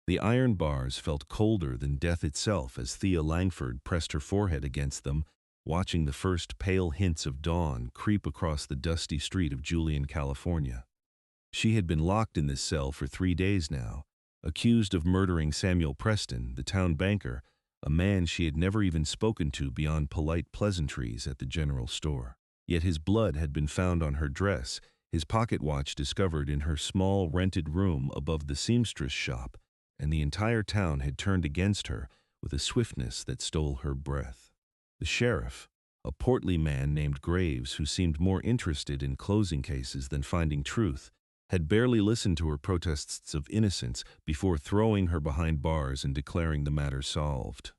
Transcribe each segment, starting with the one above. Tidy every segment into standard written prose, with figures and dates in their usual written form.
The iron bars felt colder than death itself as Thea Langford pressed her forehead against them, watching the first pale hints of dawn creep across the dusty street of Julian, California. She had been locked in this cell for 3 days now, accused of murdering Samuel Preston, the town banker, a man she had never even spoken to beyond polite pleasantries at the general store. Yet his blood had been found on her dress, his pocket watch discovered in her small rented room above the seamstress shop, and the entire town had turned against her with a swiftness that stole her breath. The sheriff, a portly man named Graves who seemed more interested in closing cases than finding truth, had barely listened to her protests of innocence before throwing her behind bars and declaring the matter solved.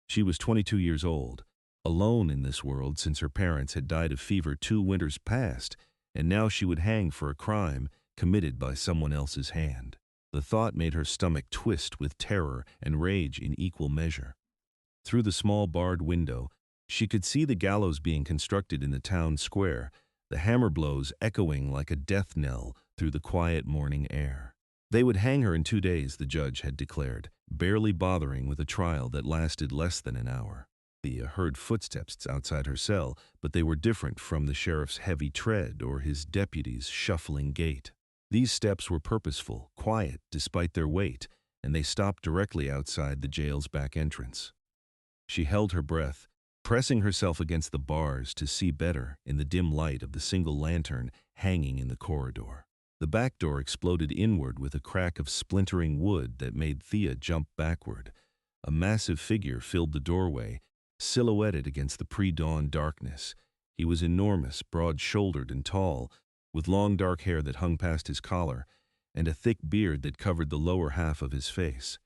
She was 22 years old, alone in this world since her parents had died of fever 2 winters past, and now she would hang for a crime committed by someone else's hand. The thought made her stomach twist with terror and rage in equal measure. Through the small barred window, she could see the gallows being constructed in the town square, the hammer blows echoing like a death knell through the quiet morning air. They would hang her in 2 days, the judge had declared, barely bothering with a trial that lasted less than an hour. Thea heard footsteps outside her cell, but they were different from the sheriff's heavy tread or his deputy's shuffling gait. These steps were purposeful, quiet despite their weight, and they stopped directly outside the jail's back entrance. She held her breath, pressing herself against the bars to see better in the dim light of the single lantern hanging in the corridor. The back door exploded inward with a crack of splintering wood that made Thea jump backward. A massive figure filled the doorway, silhouetted against the pre-dawn darkness. He was enormous, broad-shouldered and tall, with long dark hair that hung past his collar, and a thick beard that covered the lower half of his face.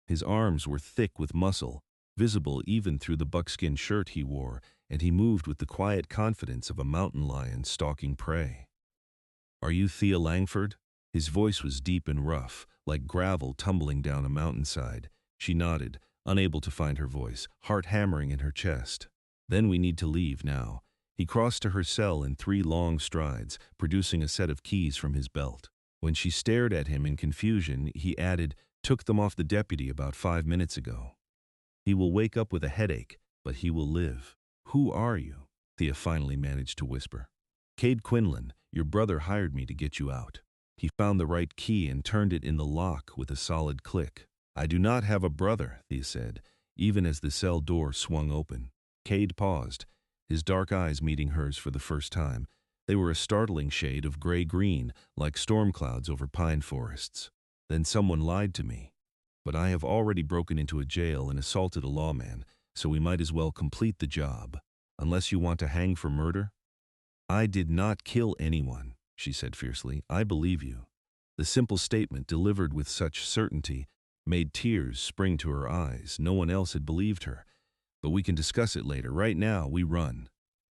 His arms were thick with muscle, visible even through the buckskin shirt he wore, and he moved with the quiet confidence of a mountain lion stalking prey. "Are you Thea Langford?" His voice was deep and rough, like gravel tumbling down a mountainside. She nodded, unable to find her voice, heart hammering in her chest. "Then we need to leave now." He crossed to her cell in 3 long strides, producing a set of keys from his belt. When she stared at him in confusion, he added, "Took them off the deputy about 5 minutes ago. He will wake up with a headache, but he will live." "Who are you?" Thea finally managed to whisper. "Kade Quinlan, your brother hired me to get you out." He found the right key and turned it in the lock with a solid click. "I do not have a brother," Thea said, even as the cell door swung open. Kade paused, his dark eyes meeting hers for the first time. They were a startling shade of gray-green, like storm clouds over pine forests. "Then someone lied to me. But I have already broken into a jail and assaulted a lawman, so we might as well complete the job. Unless you want to hang for murder?" "I did not kill anyone," she said fiercely. "I believe you." The simple statement, delivered with such certainty, made tears spring to her eyes. No one else had believed her. "But we can discuss it later. Right now, we run."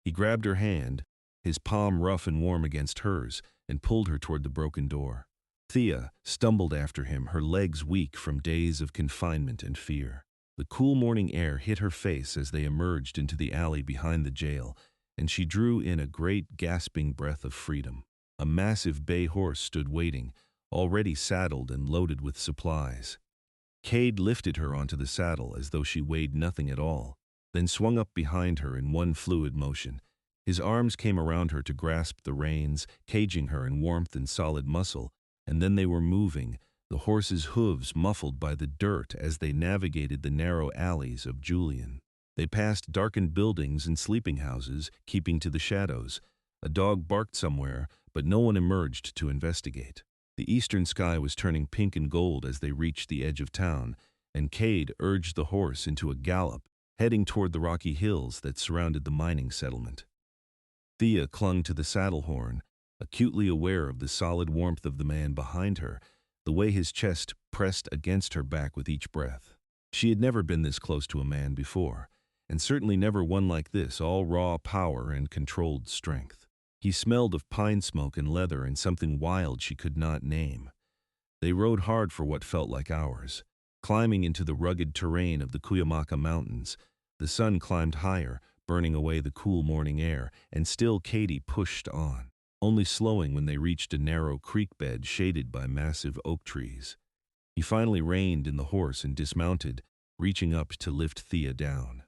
He grabbed her hand, his palm rough and warm against hers, and pulled her toward the broken door. Thea stumbled after him, her legs weak from days of confinement and fear. The cool morning air hit her face as they emerged into the alley behind the jail, and she drew in a great gasping breath of freedom. A massive bay horse stood waiting, already saddled and loaded with supplies. Kade lifted her onto the saddle as though she weighed nothing at all, then swung up behind her in one fluid motion. His arms came around her to grasp the reins, caging her in warmth and solid muscle, and then they were moving, the horse's hooves muffled by the dirt as they navigated the narrow alleys of Julian. They passed darkened buildings and sleeping houses, keeping to the shadows. A dog barked somewhere, but no one emerged to investigate. The eastern sky was turning pink and gold as they reached the edge of town, and Kade urged the horse into a gallop, heading toward the rocky hills that surrounded the mining settlement. Thea clung to the saddle horn, acutely aware of the solid warmth of the man behind her, the way his chest pressed against her back with each breath. She had never been this close to a man before, and certainly never one like this, all raw power and controlled strength. He smelled of pine smoke and leather and something wild she could not name. They rode hard for what felt like hours, climbing into the rugged terrain of the Cuyamaca Mountains. The sun climbed higher, burning away the cool morning air, and still Kade pushed on, only slowing when they reached a narrow creek bed shaded by massive oak trees. He finally reined in the horse and dismounted, reaching up to lift Thea down.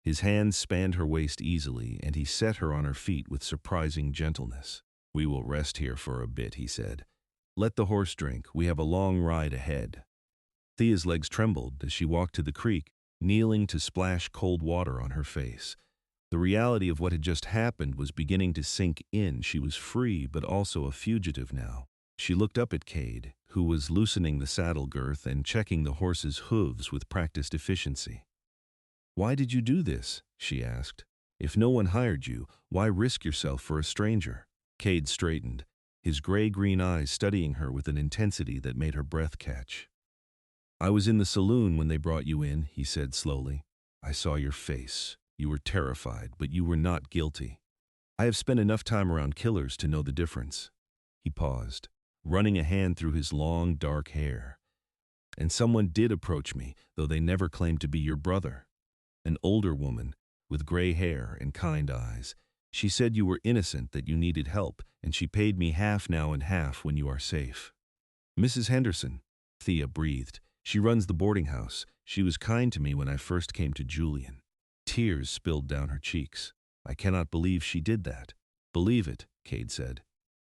His hands spanned her waist easily, and he set her on her feet with surprising gentleness. "We will rest here for a bit," he said. "Let the horse drink. We have a long ride ahead." Thea's legs trembled as she walked to the creek, kneeling to splash cold water on her face. The reality of what had just happened was beginning to sink in. She was free, but also a fugitive now. She looked up at Kade, who was loosening the saddle girth and checking the horse's hooves with practiced efficiency. "Why did you do this?" she asked. "If no one hired you, why risk yourself for a stranger?" Kade straightened, his gray-green eyes studying her with an intensity that made her breath catch. "I was in the saloon when they brought you in," he said slowly. "I saw your face. You were terrified, but you were not guilty. I have spent enough time around killers to know the difference." He paused, running a hand through his long, dark hair. "And someone did approach me, though they never claimed to be your brother. An older woman, with gray hair and kind eyes. She said you were innocent, that you needed help, and she paid me half now and half when you are safe." "Mrs. Henderson," Thea breathed. "She runs the boarding house. She was kind to me when I first came to Julian." Tears spilled down her cheeks. "I cannot believe she did that." "Believe it," Kade said.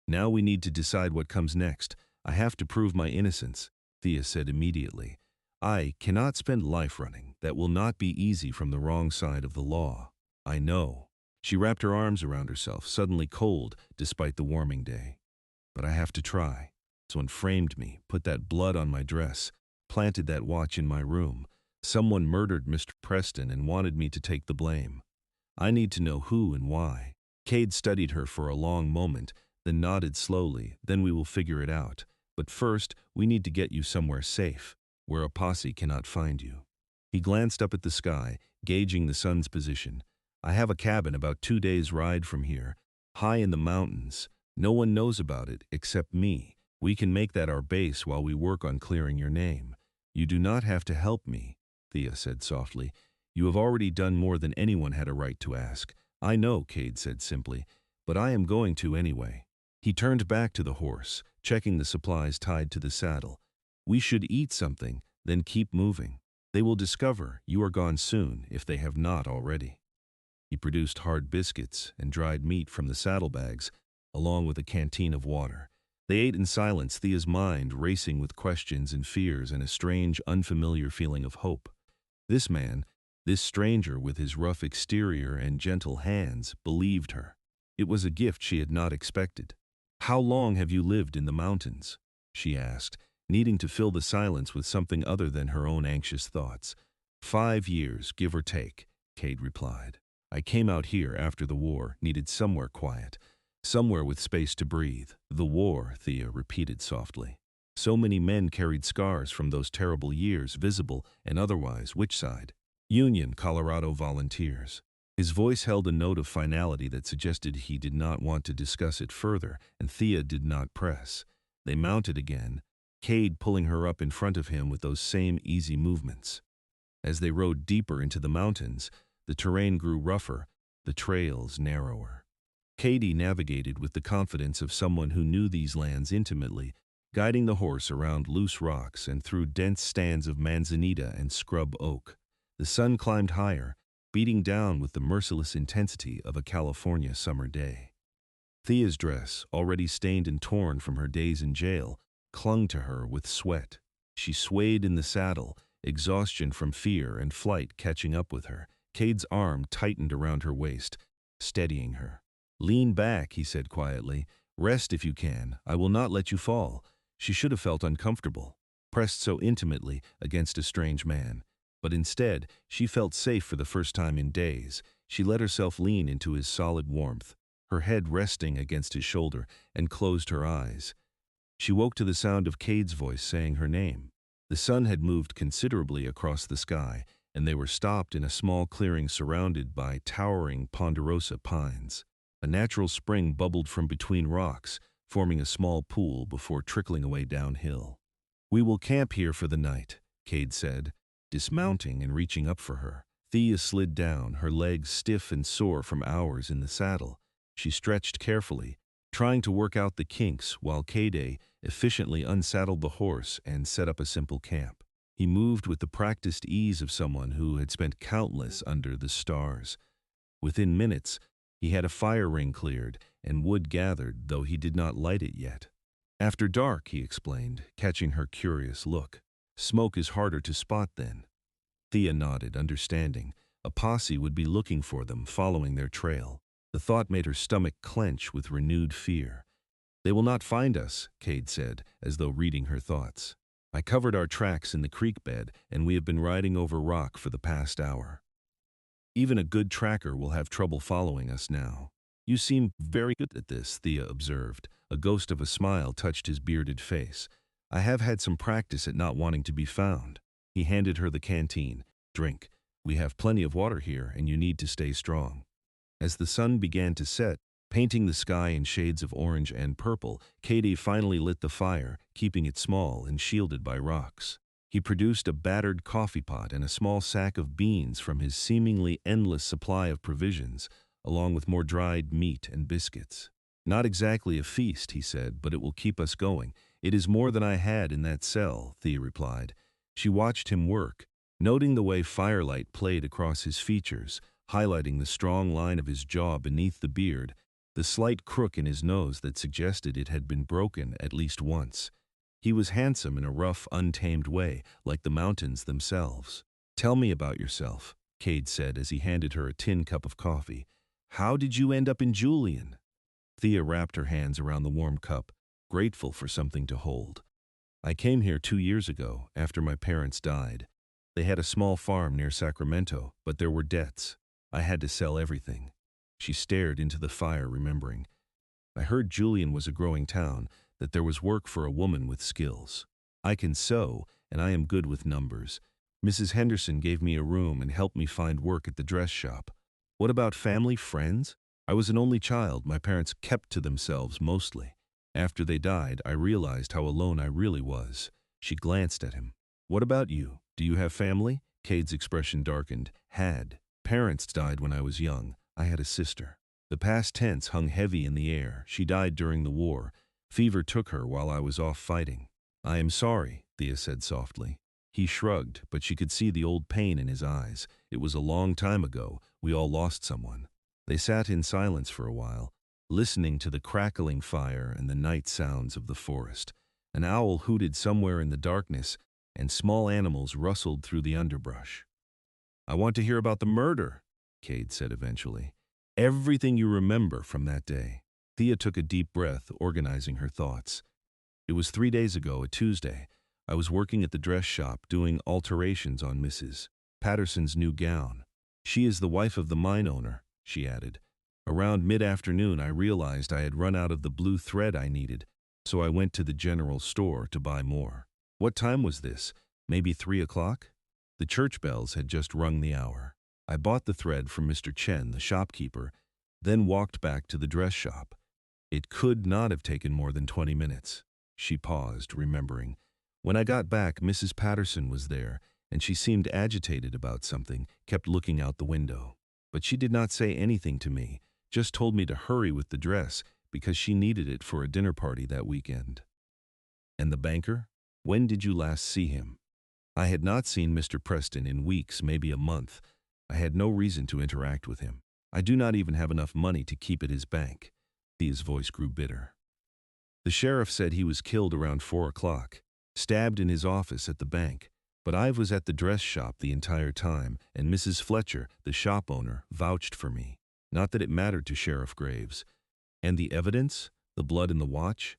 "Now we need to decide what comes next. I have to prove my innocence," Thea said immediately. "I cannot spend life running. That will not be easy from the wrong side of the law." "I know." She wrapped her arms around herself, suddenly cold despite the warming day. "But I have to try. Someone framed me, put that blood on my dress, planted that watch in my room. Someone murdered Mr. Preston and wanted me to take the blame. I need to know who and why." Kade studied her for a long moment, then nodded slowly. "Then we will figure it out. But first, we need to get you somewhere safe, where a posse cannot find you." He glanced up at the sky, gauging the sun's position. "I have a cabin about 2 days' ride from here, high in the mountains. No one knows about it except me. We can make that our base while we work on clearing your name. You do not have to help me," Thea said softly. "You have already done more than anyone had a right to ask." "I know," Kade said simply, "but I am going to anyway." He turned back to the horse, checking the supplies tied to the saddle. "We should eat something, then keep moving. They will discover you are gone soon if they have not already." He produced hard biscuits and dried meat from the saddlebags, along with a canteen of water. They ate in silence, Thea's mind racing with questions and fears and a strange, unfamiliar feeling of hope. This man, this stranger with his rough exterior and gentle hands, believed her. It was a gift she had not expected. "How long have you lived in the mountains?" she asked, needing to fill the silence with something other than her own anxious thoughts. 5 years, give or take," Kade replied. "I came out here after the war, needed somewhere quiet. Somewhere with space to breathe." "The war," Thea repeated softly. "So many men carried scars from those terrible years, visible and otherwise. Which side?" "Union, Colorado volunteers." His voice held a note of finality that suggested he did not want to discuss it further, and Thea did not press. They mounted again, Kade pulling her up in front of him with those same easy movements. As they rode deeper into the mountains, the terrain grew rougher, the trails narrower. Kade navigated with the confidence of someone who knew these lands intimately, guiding the horse around loose rocks and through dense stands of manzanita and scrub oak. The sun climbed higher, beating down with the merciless intensity of a California summer day. Thea's dress, already stained and torn from her days in jail, clung to her with sweat. She swayed in the saddle, exhaustion from fear and flight catching up with her. Kade's arm tightened around her waist, steadying her. "Lean back," he said quietly. "Rest if you can. I will not let you fall." She should have felt uncomfortable, pressed so intimately against a strange man. But instead, she felt safe for the first time in days. She let herself lean into his solid warmth, her head resting against his shoulder, and closed her eyes. She woke to the sound of Kade's voice saying her name. The sun had moved considerably across the sky, and they were stopped in a small clearing surrounded by towering ponderosa pines. A natural spring bubbled from between rocks, forming a small pool before trickling away downhill. "We will camp here for the night," Kade said, dismounting and reaching up for her. Thea slid down, her legs stiff and sore from hours in the saddle. She stretched carefully, trying to work out the kinks while Kade efficiently unsaddled the horse and set up a simple camp. He moved with the practiced ease of someone who had spent countless under the stars. Within minutes, he had a fire ring cleared and wood gathered, though he did not light it yet. After dark, he explained, catching her curious look. Smoke is harder to spot then. Thea nodded, understanding. A posse would be looking for them, following their trail. The thought made her stomach clench with renewed fear. They will not find us, Kade said, as though reading her thoughts. I covered our tracks in the creek bed, and we have been riding over rock for the past hour. Even a good tracker will have trouble following us now. You seem very good at this, Thea observed. A ghost of a smile touched his bearded face. I have had some practice at not wanting to be found. He handed her the canteen. Drink. We have plenty of water here, and you need to stay strong. As the sun began to set, painting the sky in shades of orange and purple, Kade finally lit the fire, keeping it small and shielded by rocks. He produced a battered coffee pot and a small sack of beans from his seemingly endless supply of provisions, along with more dried meat and biscuits. Not exactly a feast, he said, but it will keep us going. It is more than I had in that cell, Thea replied. She watched him work, noting the way firelight played across his features, highlighting the strong line of his jaw beneath the beard, the slight crook in his nose that suggested it had been broken at least once. He was handsome in a rough, untamed way, like the mountains themselves. Tell me about yourself, Kade said as he handed her a tin cup of coffee. How did you end up in Julian? Thea wrapped her hands around the warm cup, grateful for something to hold. I came here 2 years ago, after my parents died. They had a small farm near Sacramento, but there were debts. I had to sell everything. She stared into the fire, remembering. I heard Julian was a growing town, that there was work for a woman with skills. I can sew, and I am good with numbers. Mrs. Henderson gave me a room and helped me find work at the dress shop. What about family, friends? I was an only child. My parents kept to themselves mostly. After they died, I realized how alone I really was. She glanced at him. What about you? Do you have family? Kade's expression darkened. Had. Parents died when I was young. I had a sister. The past tense hung heavy in the air. She died during the war. Fever took her while I was off fighting. I am sorry, Thea said softly. He shrugged, but she could see the old pain in his eyes. It was a long time ago. We all lost someone. They sat in silence for a while, listening to the crackling fire and the night sounds of the forest. An owl hooted somewhere in the darkness, and small animals rustled through the underbrush. I want to hear about the murder, Kade said eventually. Everything you remember from that day. Thea took a deep breath, organizing her thoughts. It was 3 days ago, a Tuesday. I was working at the dress shop doing alterations on Mrs. Patterson's new gown. She is the wife of the mine owner, she added. Around mid-afternoon, I realized I had run out of the blue thread I needed, so I went to the general store to buy more. What time was this? Maybe 3 o'clock? The church bells had just rung the hour. I bought the thread from Mr. Chen, the shopkeeper, then walked back to the dress shop. It could not have taken more than 20 minutes. She paused, remembering. When I got back, Mrs. Patterson was there, and she seemed agitated about something, kept looking out the window. But she did not say anything to me, just told me to hurry with the dress because she needed it for a dinner party that weekend. And the banker? When did you last see him? I had not seen Mr. Preston in weeks, maybe a month. I had no reason to interact with him. I do not even have enough money to keep at his bank. Thea's voice grew bitter. The sheriff said he was killed around 4 o'clock, stabbed in his office at the bank. But I was at the dress shop the entire time, and Mrs. Fletcher, the shop owner, vouched for me. Not that it mattered to Sheriff Graves. And the evidence? The blood in the watch?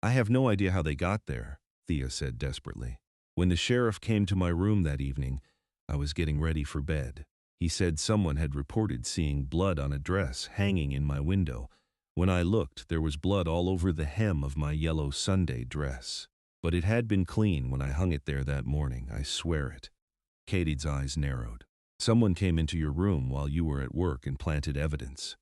I have no idea how they got there, Thea said desperately. When the sheriff came to my room that evening, I was getting ready for bed. He said someone had reported seeing blood on a dress hanging in my window. When I looked, there was blood all over the hem of my yellow Sunday dress. But it had been clean when I hung it there that morning, I swear it. Kade's eyes narrowed. Someone came into your room while you were at work and planted evidence.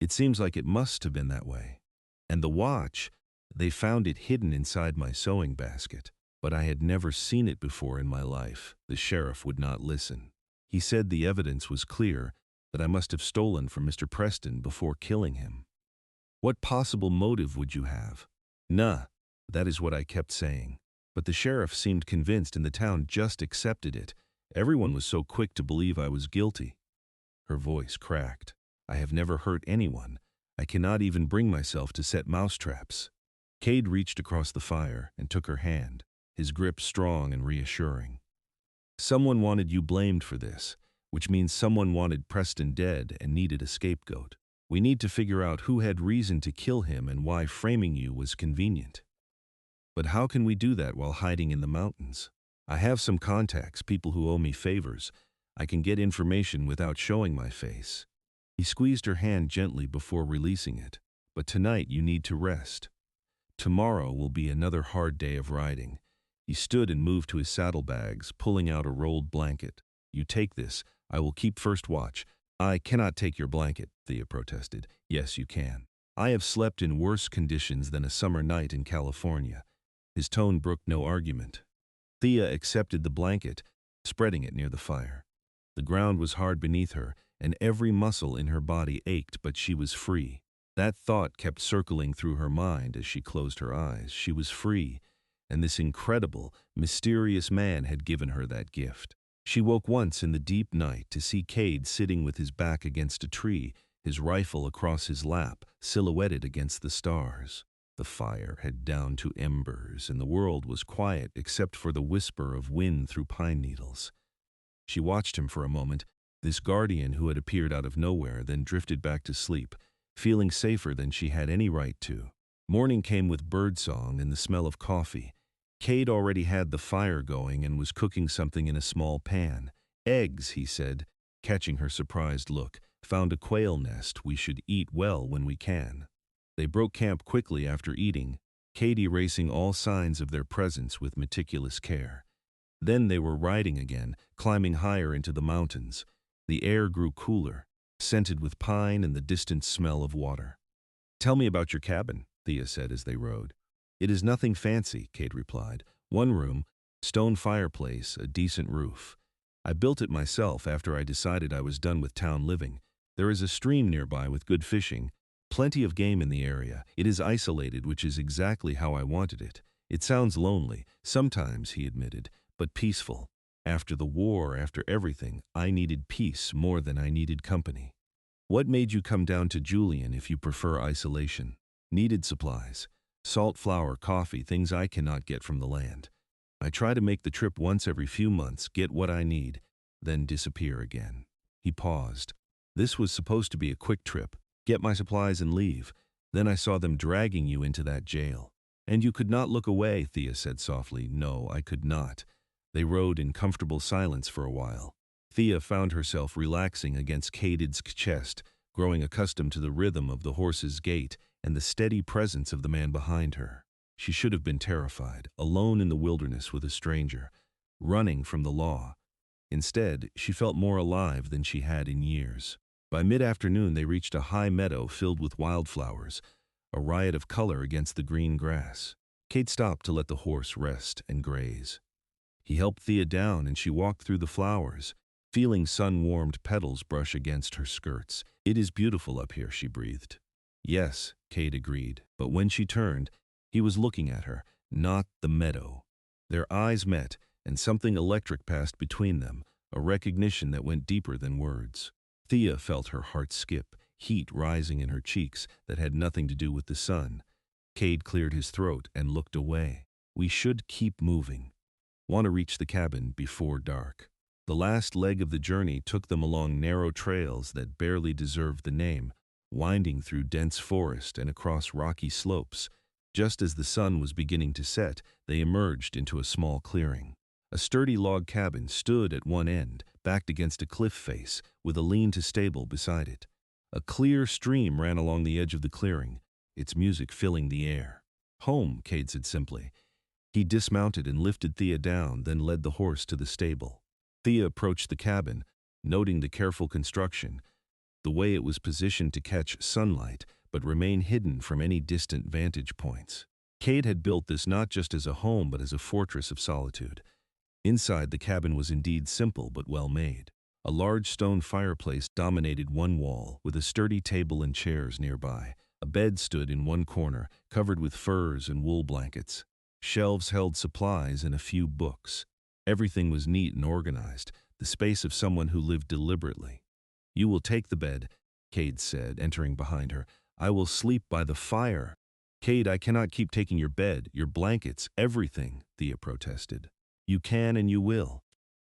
It seems like it must have been that way. And the watch, they found it hidden inside my sewing basket. But I had never seen it before in my life. The sheriff would not listen. He said the evidence was clear, that I must have stolen from Mr. Preston before killing him. What possible motive would you have? Nah, that is what I kept saying. But the sheriff seemed convinced and the town just accepted it. Everyone was so quick to believe I was guilty. Her voice cracked. I have never hurt anyone. I cannot even bring myself to set mousetraps. Kade reached across the fire and took her hand, his grip strong and reassuring. Someone wanted you blamed for this, which means someone wanted Preston dead and needed a scapegoat. We need to figure out who had reason to kill him and why framing you was convenient. But how can we do that while hiding in the mountains? I have some contacts, people who owe me favors. I can get information without showing my face. He squeezed her hand gently before releasing it. But tonight you need to rest. Tomorrow will be another hard day of riding. He stood and moved to his saddlebags, pulling out a rolled blanket. You take this. I will keep first watch. I cannot take your blanket, Thea protested. Yes, you can. I have slept in worse conditions than a summer night in California. His tone brooked no argument. Thea accepted the blanket, spreading it near the fire. The ground was hard beneath her, and every muscle in her body ached, but she was free. That thought kept circling through her mind as she closed her eyes. She was free, and this incredible, mysterious man had given her that gift. She woke once in the deep night to see Kade sitting with his back against a tree, his rifle across his lap, silhouetted against the stars. The fire had down to embers, and the world was quiet except for the whisper of wind through pine needles. She watched him for a moment, this guardian who had appeared out of nowhere, then drifted back to sleep, feeling safer than she had any right to. Morning came with birdsong and the smell of coffee. Kade already had the fire going and was cooking something in a small pan. Eggs, he said, catching her surprised look. Found a quail nest. We should eat well when we can. They broke camp quickly after eating, Kade erasing all signs of their presence with meticulous care. Then they were riding again, climbing higher into the mountains. The air grew cooler, scented with pine and the distant smell of water. Tell me about your cabin, Thea said as they rode. It is nothing fancy, Kade replied. One room, stone fireplace, a decent roof. I built it myself after I decided I was done with town living. There is a stream nearby with good fishing, plenty of game in the area. It is isolated, which is exactly how I wanted it. It sounds lonely, sometimes, he admitted, but peaceful. After the war, after everything, I needed peace more than I needed company. What made you come down to Julian if you prefer isolation? Needed supplies. Salt, flour, coffee, things I cannot get from the land. I try to make the trip once every few months, get what I need, then disappear again. He paused. This was supposed to be a quick trip. Get my supplies and leave. Then I saw them dragging you into that jail. And you could not look away, Thea said softly. No, I could not. They rode in comfortable silence for a while. Thea found herself relaxing against Kade's chest, growing accustomed to the rhythm of the horse's gait and the steady presence of the man behind her. She should have been terrified, alone in the wilderness with a stranger, running from the law. Instead, she felt more alive than she had in years. By mid-afternoon, they reached a high meadow filled with wildflowers, a riot of color against the green grass. Kade stopped to let the horse rest and graze. He helped Thea down and she walked through the flowers, feeling sun-warmed petals brush against her skirts. It is beautiful up here, she breathed. Yes, Kade agreed, but when she turned, he was looking at her, not the meadow. Their eyes met, and something electric passed between them, a recognition that went deeper than words. Thea felt her heart skip, heat rising in her cheeks that had nothing to do with the sun. Kade cleared his throat and looked away. We should keep moving. Want to reach the cabin before dark. The last leg of the journey took them along narrow trails that barely deserved the name, winding through dense forest and across rocky slopes. Just as the sun was beginning to set, they emerged into a small clearing. A sturdy log cabin stood at one end, backed against a cliff face, with a lean-to stable beside it. A clear stream ran along the edge of the clearing, its music filling the air. Home, Kade said simply. He dismounted and lifted Thea down, then led the horse to the stable. Thea approached the cabin, noting the careful construction, the way it was positioned to catch sunlight, but remain hidden from any distant vantage points. Kade had built this not just as a home, but as a fortress of solitude. Inside, the cabin was indeed simple but well made. A large stone fireplace dominated one wall, with a sturdy table and chairs nearby. A bed stood in one corner, covered with furs and wool blankets. Shelves held supplies and a few books. Everything was neat and organized, the space of someone who lived deliberately. "You will take the bed," Kade said, entering behind her. "I will sleep by the fire." "Kade, I cannot keep taking your bed, your blankets, everything," Thea protested. "You can and you will."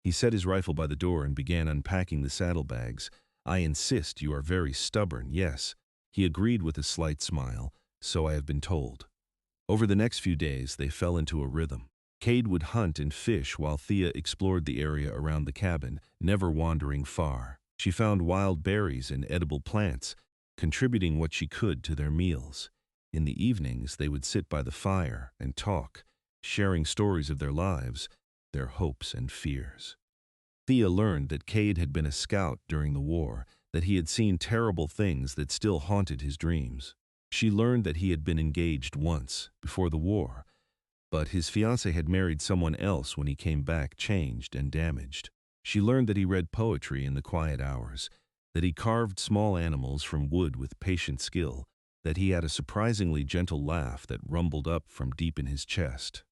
He set his rifle by the door and began unpacking the saddlebags. "I insist, you are very stubborn, yes." He agreed with a slight smile. "So I have been told." Over the next few days, they fell into a rhythm. Kade would hunt and fish while Thea explored the area around the cabin, never wandering far. She found wild berries and edible plants, contributing what she could to their meals. In the evenings, they would sit by the fire and talk, sharing stories of their lives, their hopes and fears. Thea learned that Kade had been a scout during the war, that he had seen terrible things that still haunted his dreams. She learned that he had been engaged once, before the war, but his fiancée had married someone else when he came back changed and damaged. She learned that he read poetry in the quiet hours, that he carved small animals from wood with patient skill, that he had a surprisingly gentle laugh that rumbled up from deep in his chest.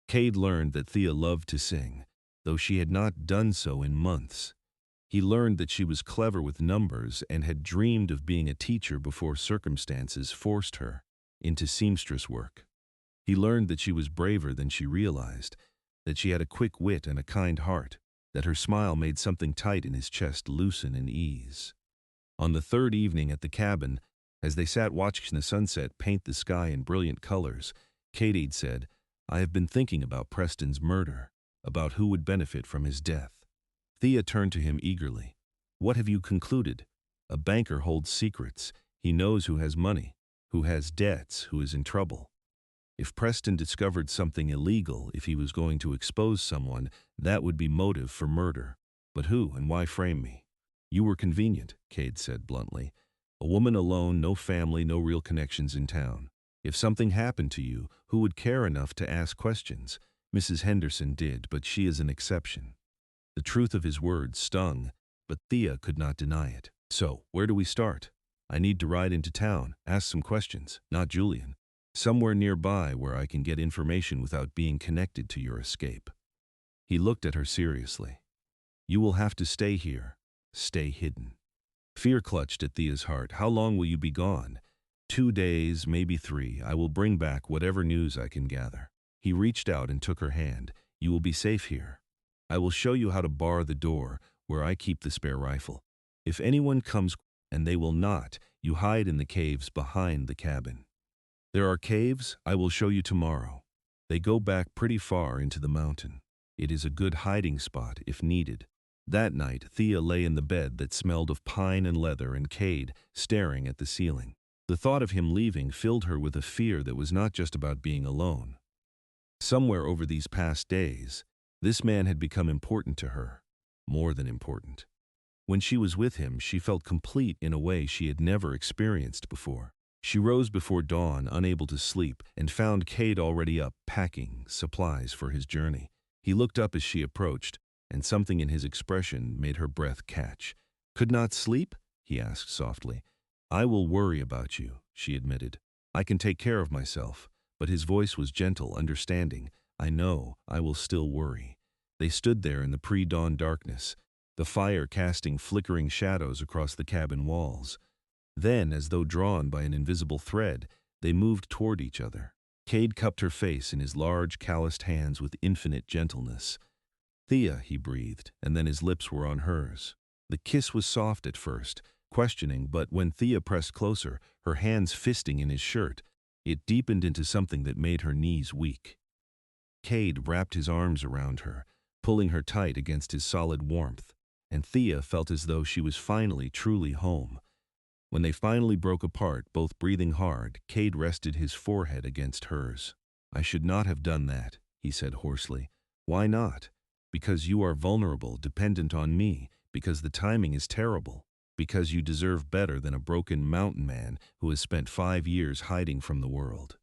Kade learned that Thea loved to sing, though she had not done so in months. He learned that she was clever with numbers and had dreamed of being a teacher before circumstances forced her into seamstress work. He learned that she was braver than she realized, that she had a quick wit and a kind heart, that her smile made something tight in his chest loosen and ease. On the third evening at the cabin, as they sat watching the sunset paint the sky in brilliant colors, Kade said, "I have been thinking about Preston's murder, about who would benefit from his death." Thea turned to him eagerly. "What have you concluded?" "A banker holds secrets. He knows who has money, who has debts, who is in trouble. If Preston discovered something illegal, if he was going to expose someone, that would be motive for murder. But who and why frame me?" "You were convenient," Kade said bluntly. "A woman alone, no family, no real connections in town. If something happened to you, who would care enough to ask questions? Mrs. Henderson did, but she is an exception." The truth of his words stung, but Thea could not deny it. "So, where do we start?" "I need to ride into town, ask some questions, not Julian. Somewhere nearby where I can get information without being connected to your escape." He looked at her seriously. "You will have to stay here. Stay hidden." Fear clutched at Thea's heart. "How long will you be gone?" 2 days, maybe 3. I will bring back whatever news I can gather." He reached out and took her hand. "You will be safe here. I will show you how to bar the door, where I keep the spare rifle. If anyone comes, and they will not, you hide in the caves behind the cabin. There are caves I will show you tomorrow. They go back pretty far into the mountain. It is a good hiding spot if needed." That night, Thea lay in the bed that smelled of pine and leather and Kade staring at the ceiling. The thought of him leaving filled her with a fear that was not just about being alone. Somewhere over these past days, this man had become important to her, more than important. When she was with him, she felt complete in a way she had never experienced before. She rose before dawn, unable to sleep, and found Kade already up, packing supplies for his journey. He looked up as she approached, and something in his expression made her breath catch. "Could not sleep?" he asked softly. "I will worry about you," she admitted. "I can take care of myself." But his voice was gentle, understanding. "I know, I will still worry." They stood there in the pre-dawn darkness, the fire casting flickering shadows across the cabin walls. Then, as though drawn by an invisible thread, they moved toward each other. Kade cupped her face in his large, calloused hands with infinite gentleness. "Thea," he breathed, and then his lips were on hers. The kiss was soft at first, questioning, but when Thea pressed closer, her hands fisting in his shirt, it deepened into something that made her knees weak. Kade wrapped his arms around her, pulling her tight against his solid warmth, and Thea felt as though she was finally truly home. When they finally broke apart, both breathing hard, Kade rested his forehead against hers. "I should not have done that," he said hoarsely. "Why not?" "Because you are vulnerable, dependent on me, because the timing is terrible, because you deserve better than a broken mountain man who has spent 5 years hiding from the world."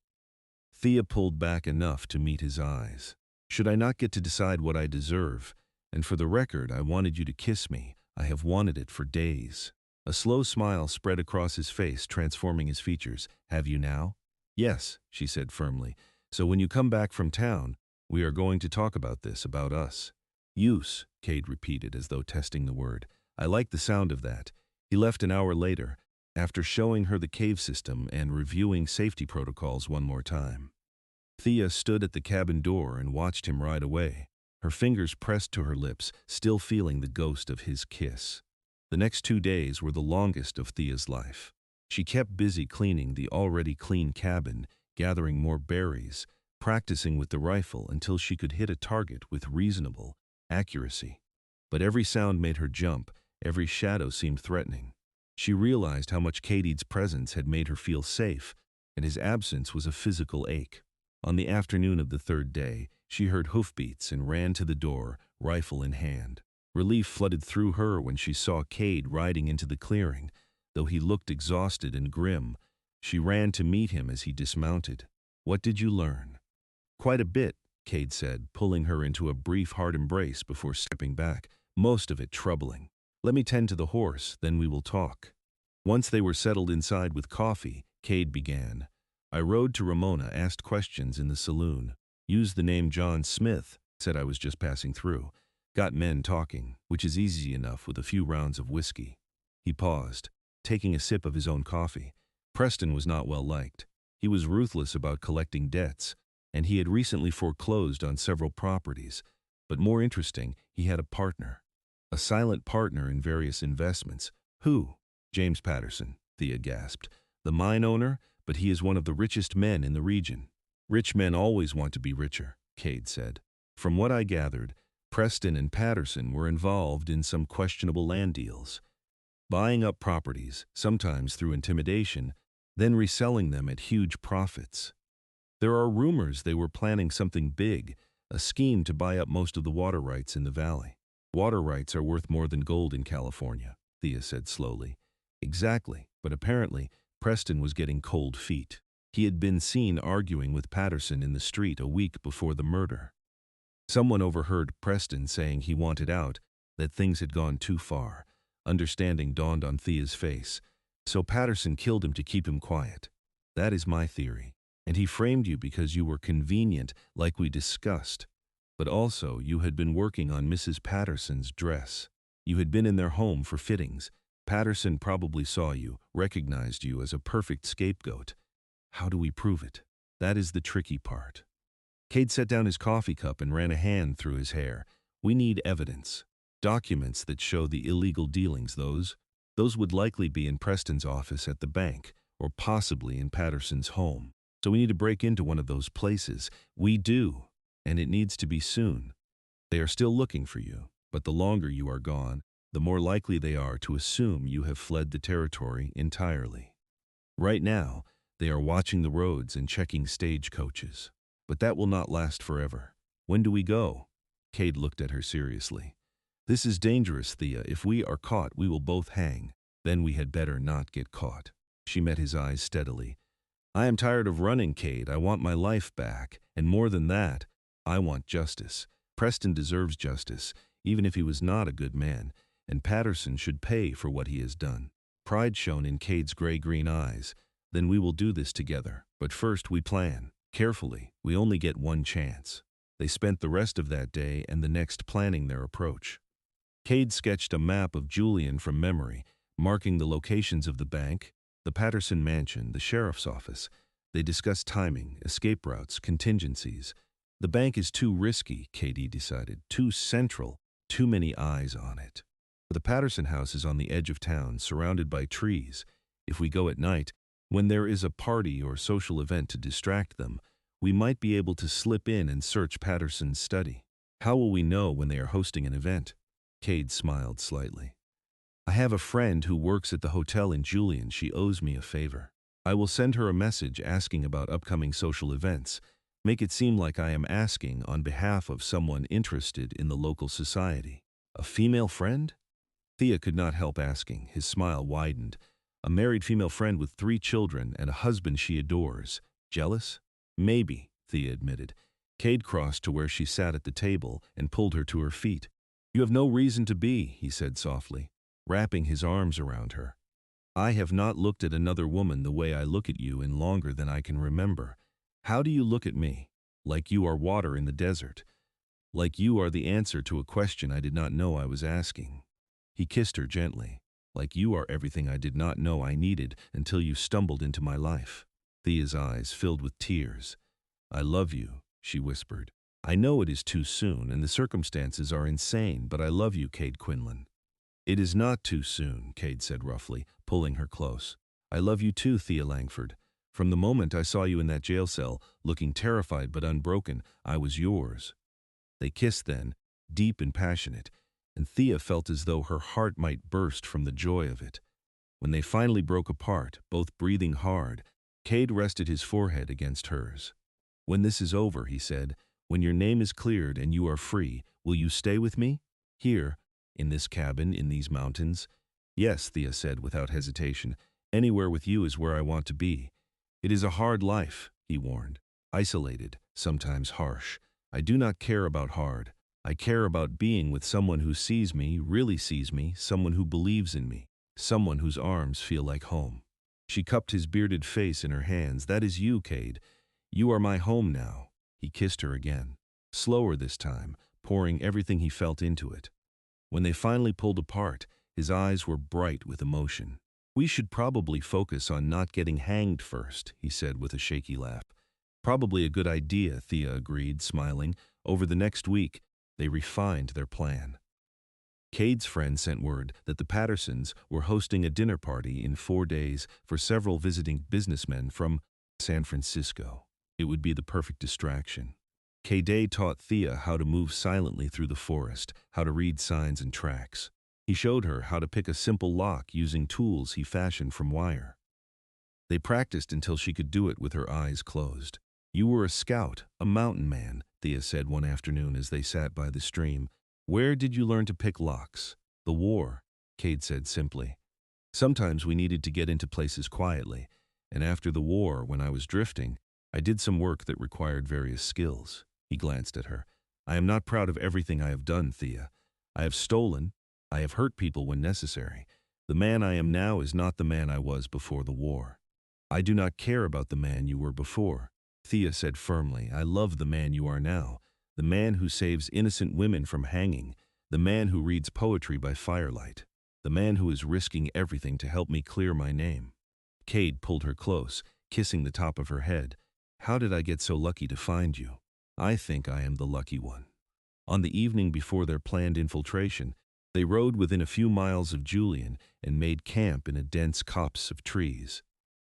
Thea pulled back enough to meet his eyes. "Should I not get to decide what I deserve? And for the record, I wanted you to kiss me. I have wanted it for days." A slow smile spread across his face, transforming his features. Have you now? Yes, she said firmly. So when you come back from town, we are going to talk about this, about us. Use, Kade repeated as though testing the word. I like the sound of that. He left an hour later, after showing her the cave system and reviewing safety protocols one more time. Thea stood at the cabin door and watched him ride away, her fingers pressed to her lips, still feeling the ghost of his kiss. The next 2 days were the longest of Thea's life. She kept busy cleaning the already clean cabin, gathering more berries, practicing with the rifle until she could hit a target with reasonable accuracy. But every sound made her jump, every shadow seemed threatening. She realized how much Kade's presence had made her feel safe, and his absence was a physical ache. On the afternoon of the 3rd day, she heard hoofbeats and ran to the door, rifle in hand. Relief flooded through her when she saw Kade riding into the clearing. Though he looked exhausted and grim, she ran to meet him as he dismounted. What did you learn? Quite a bit, Kade said, pulling her into a brief hard embrace before stepping back, most of it troubling. Let me tend to the horse, then we will talk. Once they were settled inside with coffee, Kade began. I rode to Ramona, asked questions in the saloon. Used the name John Smith, said I was just passing through. Got men talking, which is easy enough with a few rounds of whiskey. He paused, taking a sip of his own coffee. Preston was not well liked. He was ruthless about collecting debts, and he had recently foreclosed on several properties. But more interesting, he had a partner. A silent partner in various investments. Who? James Patterson, Thea gasped. The mine owner, but he is one of the richest men in the region. Rich men always want to be richer, Kade said. From what I gathered, Preston and Patterson were involved in some questionable land deals, buying up properties, sometimes through intimidation, then reselling them at huge profits. There are rumors they were planning something big, a scheme to buy up most of the water rights in the valley. Water rights are worth more than gold in California, Thea said slowly. Exactly, but apparently Preston was getting cold feet. He had been seen arguing with Patterson in the street a week before the murder. Someone overheard Preston saying he wanted out, that things had gone too far. Understanding dawned on Thea's face. So Patterson killed him to keep him quiet. That is my theory. And he framed you because you were convenient, like we discussed. But also, you had been working on Mrs. Patterson's dress. You had been in their home for fittings. Patterson probably saw you, recognized you as a perfect scapegoat. How do we prove it? That is the tricky part. Kade set down his coffee cup and ran a hand through his hair. We need evidence. Documents that show the illegal dealings, those would likely be in Preston's office at the bank, or possibly in Patterson's home. So we need to break into one of those places. We do, and it needs to be soon. They are still looking for you, but the longer you are gone, the more likely they are to assume you have fled the territory entirely. Right now, they are watching the roads and checking stagecoaches. But that will not last forever. When do we go? Kade looked at her seriously. This is dangerous, Thea. If we are caught, we will both hang. Then we had better not get caught. She met his eyes steadily. I am tired of running, Kade. I want my life back. And more than that, I want justice. Preston deserves justice, even if he was not a good man, and Patterson should pay for what he has done. Pride shone in Kade's gray-green eyes. Then we will do this together. But first we plan. Carefully, we only get one chance. They spent the rest of that day and the next planning their approach. Kade sketched a map of Julian from memory, marking the locations of the bank, the Patterson mansion, the sheriff's office. They discussed timing, escape routes, contingencies. The bank is too risky, Kade decided, too central, too many eyes on it. The Patterson house is on the edge of town, surrounded by trees. If we go at night, when there is a party or social event to distract them, we might be able to slip in and search Patterson's study. How will we know when they are hosting an event? Kade smiled slightly. I have a friend who works at the hotel in Julian. She owes me a favor. I will send her a message asking about upcoming social events. Make it seem like I am asking on behalf of someone interested in the local society. A female friend? Thea could not help asking. His smile widened. A married female friend with 3 children and a husband she adores. Jealous? Maybe, Thea admitted. Kade crossed to where she sat at the table and pulled her to her feet. You have no reason to be, he said softly. wrapping his arms around her. I have not looked at another woman the way I look at you in longer than I can remember. How do you look at me? Like you are water in the desert. Like you are the answer to a question I did not know I was asking. He kissed her gently. Like you are everything I did not know I needed until you stumbled into my life. Thea's eyes filled with tears. I love you, she whispered. I know it is too soon and the circumstances are insane, but I love you, Kade Quinlan. It is not too soon, Kade said roughly, pulling her close. I love you too, Thea Langford. From the moment I saw you in that jail cell, looking terrified but unbroken, I was yours. They kissed then, deep and passionate, and Thea felt as though her heart might burst from the joy of it. When they finally broke apart, both breathing hard, Kade rested his forehead against hers. When this is over, he said, when your name is cleared and you are free, will you stay with me? Here, in this cabin, in these mountains? Yes, Thea said without hesitation. Anywhere with you is where I want to be. It is a hard life, he warned. Isolated, sometimes harsh. I do not care about hard. I care about being with someone who sees me, really sees me, someone who believes in me, someone whose arms feel like home. She cupped his bearded face in her hands. That is you, Kade. You are my home now. He kissed her again, slower this time, pouring everything he felt into it. When they finally pulled apart, his eyes were bright with emotion. We should probably focus on not getting hanged first, he said with a shaky laugh. Probably a good idea, Thea agreed, smiling. Over the next week, they refined their plan. Kade's friend sent word that the Pattersons were hosting a dinner party in 4 days for several visiting businessmen from San Francisco. It would be the perfect distraction. Kade taught Thea how to move silently through the forest, how to read signs and tracks. He showed her how to pick a simple lock using tools he fashioned from wire. They practiced until she could do it with her eyes closed. You were a scout, a mountain man, Thea said one afternoon as they sat by the stream. Where did you learn to pick locks? The war, Kade said simply. Sometimes we needed to get into places quietly, and after the war, when I was drifting, I did some work that required various skills. He glanced at her. I am not proud of everything I have done, Thea. I have stolen. I have hurt people when necessary. The man I am now is not the man I was before the war. I do not care about the man you were before, Thea said firmly. I love the man you are now, the man who saves innocent women from hanging, the man who reads poetry by firelight, the man who is risking everything to help me clear my name. Kade pulled her close, kissing the top of her head. How did I get so lucky to find you? I think I am the lucky one. On the evening before their planned infiltration, they rode within a few miles of Julian and made camp in a dense copse of trees.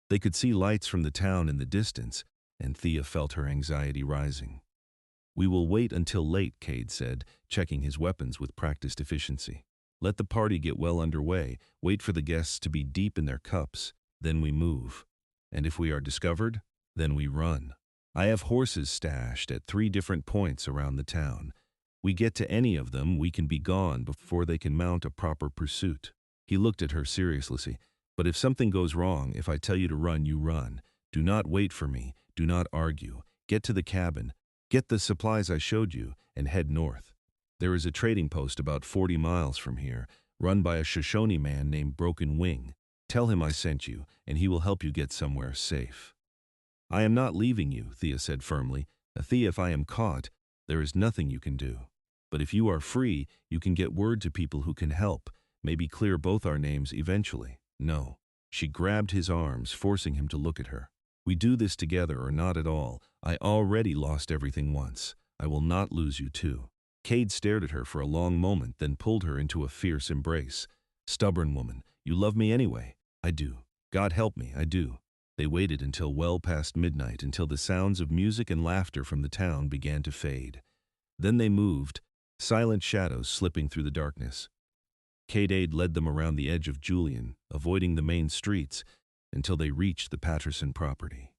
They could see lights from the town in the distance, and Thea felt her anxiety rising. We will wait until late, Kade said, checking his weapons with practiced efficiency. Let the party get well underway, wait for the guests to be deep in their cups, then we move. And if we are discovered, then we run. I have horses stashed at 3 different points around the town. We get to any of them, we can be gone before they can mount a proper pursuit. He looked at her seriously. But if something goes wrong, if I tell you to run, you run. Do not wait for me. Do not argue. Get to the cabin. Get the supplies I showed you, and head north. There is a trading post about 40 miles from here, run by a Shoshone man named Broken Wing. Tell him I sent you, and he will help you get somewhere safe. I am not leaving you, Thea said firmly. Thea, if I am caught, there is nothing you can do. But if you are free, you can get word to people who can help, maybe clear both our names eventually. No. She grabbed his arms, forcing him to look at her. We do this together or not at all. I already lost everything once. I will not lose you too. Kade stared at her for a long moment, then pulled her into a fierce embrace. Stubborn woman, you love me anyway. I do. God help me, I do. They waited until well past midnight, until the sounds of music and laughter from the town began to fade. Then they moved, silent shadows slipping through the darkness. Kade led them around the edge of Julian, avoiding the main streets, until they reached the Patterson property.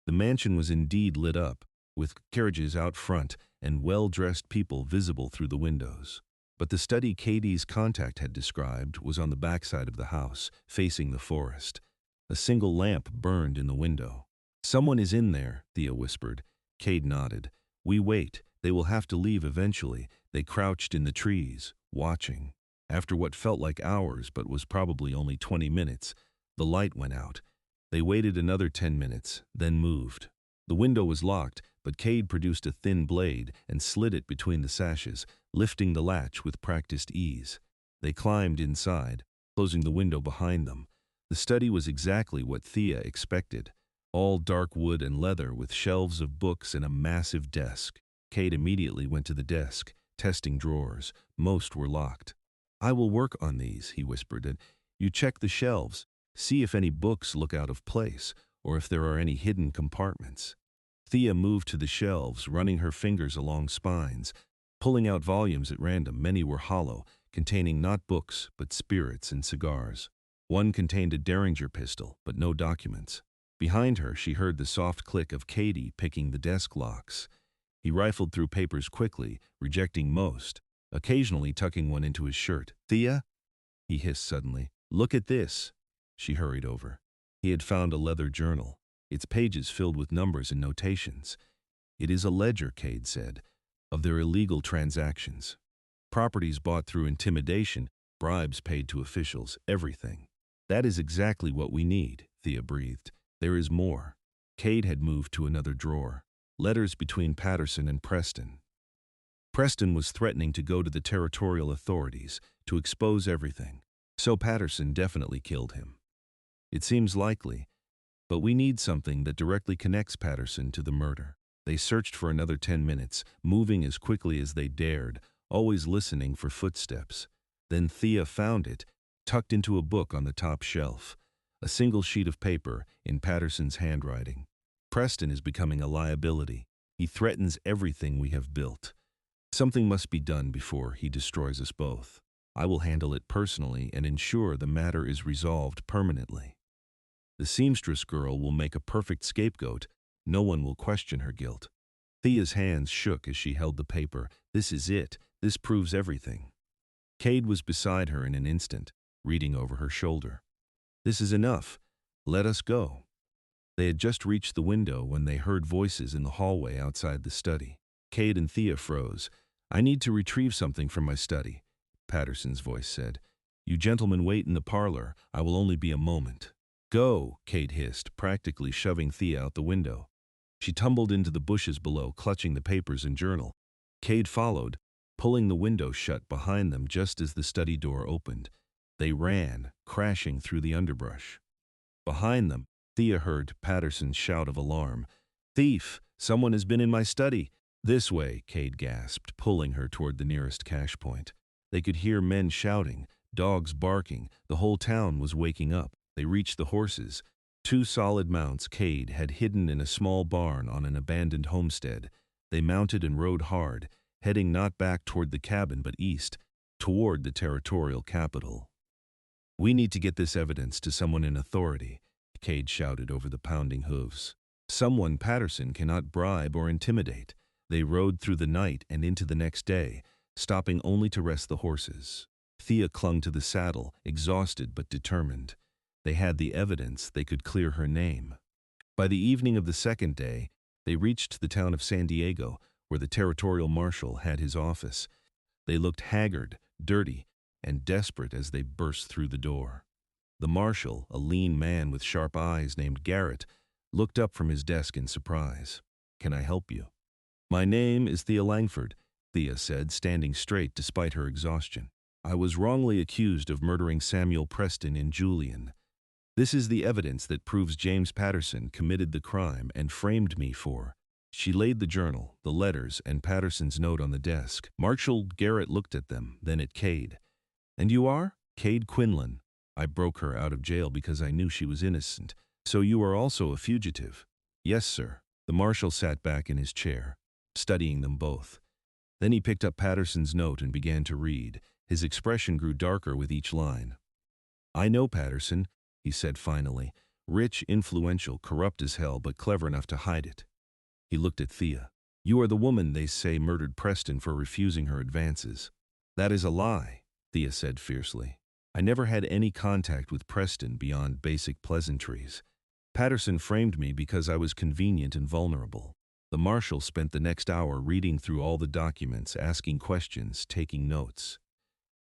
The mansion was indeed lit up, with carriages out front and well-dressed people visible through the windows. But the study Kade's contact had described was on the backside of the house, facing the forest. A single lamp burned in the window. Someone is in there, Thea whispered. Kade nodded. We wait. They will have to leave eventually. They crouched in the trees, watching. After what felt like hours but was probably only 20 minutes, the light went out. They waited another 10 minutes, then moved. The window was locked, but Kade produced a thin blade and slid it between the sashes, lifting the latch with practiced ease. They climbed inside, closing the window behind them. The study was exactly what Thea expected, all dark wood and leather with shelves of books and a massive desk. Kade immediately went to the desk, testing drawers. Most were locked. "I will work on these," he whispered, "and you check the shelves. See if any books look out of place, or if there are any hidden compartments." Thea moved to the shelves, running her fingers along spines, pulling out volumes at random. Many were hollow, containing not books, but spirits and cigars. One contained a Derringer pistol, but no documents. Behind her, she heard the soft click of Kade picking the desk locks. He rifled through papers quickly, rejecting most, occasionally tucking one into his shirt. "Thea?" he hissed suddenly. "Look at this." She hurried over. He had found a leather journal, its pages filled with numbers and notations. "It is a ledger," Kade said, "of their illegal transactions. Properties bought through intimidation, bribes paid to officials, everything." "That is exactly what we need," Thea breathed. "There is more." Kade had moved to another drawer. Letters between Patterson and Preston. Preston was threatening to go to the territorial authorities to expose everything. So Patterson definitely killed him. "It seems likely, but we need something that directly connects Patterson to the murder." They searched for another 10 minutes, moving as quickly as they dared, always listening for footsteps. Then Thea found it, tucked into a book on the top shelf. A single sheet of paper in Patterson's handwriting. "Preston is becoming a liability. He threatens everything we have built. Something must be done before he destroys us both. I will handle it personally and ensure the matter is resolved permanently. The seamstress girl will make a perfect scapegoat. No one will question her guilt." Thea's hands shook as she held the paper. "This is it. This proves everything." Kade was beside her in an instant, reading over her shoulder. "This is enough. Let us go." They had just reached the window when they heard voices in the hallway outside the study. Kade and Thea froze. "I need to retrieve something from my study," Patterson's voice said. "You gentlemen wait in the parlor. I will only be a moment." "Go," Kade hissed, practically shoving Thea out the window. She tumbled into the bushes below, clutching the papers and journal. Kade followed, pulling the window shut behind them just as the study door opened. They ran, crashing through the underbrush. Behind them, Thea heard Patterson's shout of alarm. "Thief! Someone has been in my study!" "This way," Kade gasped, pulling her toward the nearest cash point. They could hear men shouting, dogs barking. The whole town was waking up. They reached the horses. 2 solid mounts Kade had hidden in a small barn on an abandoned homestead. They mounted and rode hard, heading not back toward the cabin but east, toward the territorial capital. "We need to get this evidence to someone in authority," Kade shouted over the pounding hooves. "Someone Patterson cannot bribe or intimidate." They rode through the night and into the next day, stopping only to rest the horses. Thea clung to the saddle, exhausted but determined. They had the evidence. They could clear her name. By the evening of the second day, they reached the town of San Diego, where the territorial marshal had his office. They looked haggard, dirty, and desperate as they burst through the door. The marshal, a lean man with sharp eyes named Garrett, looked up from his desk in surprise. "Can I help you?" "My name is Thea Langford," Thea said, standing straight despite her exhaustion. "I was wrongly accused of murdering Samuel Preston in Julian. This is the evidence that proves James Patterson committed the crime and framed me for." She laid the journal, the letters, and Patterson's note on the desk. Marshal Garrett looked at them, then at Kade. "And you are?" "Kade Quinlan. I broke her out of jail because I knew she was innocent. So you are also a fugitive?" "Yes, sir." The marshal sat back in his chair, studying them both. Then he picked up Patterson's note and began to read. His expression grew darker with each line. "I know Patterson," he said finally. "Rich, influential, corrupt as hell, but clever enough to hide it." He looked at Thea. "You are the woman they say murdered Preston for refusing her advances." "That is a lie," Thea said fiercely. "I never had any contact with Preston beyond basic pleasantries. Patterson framed me because I was convenient and vulnerable." The marshal spent the next hour reading through all the documents, asking questions, taking notes.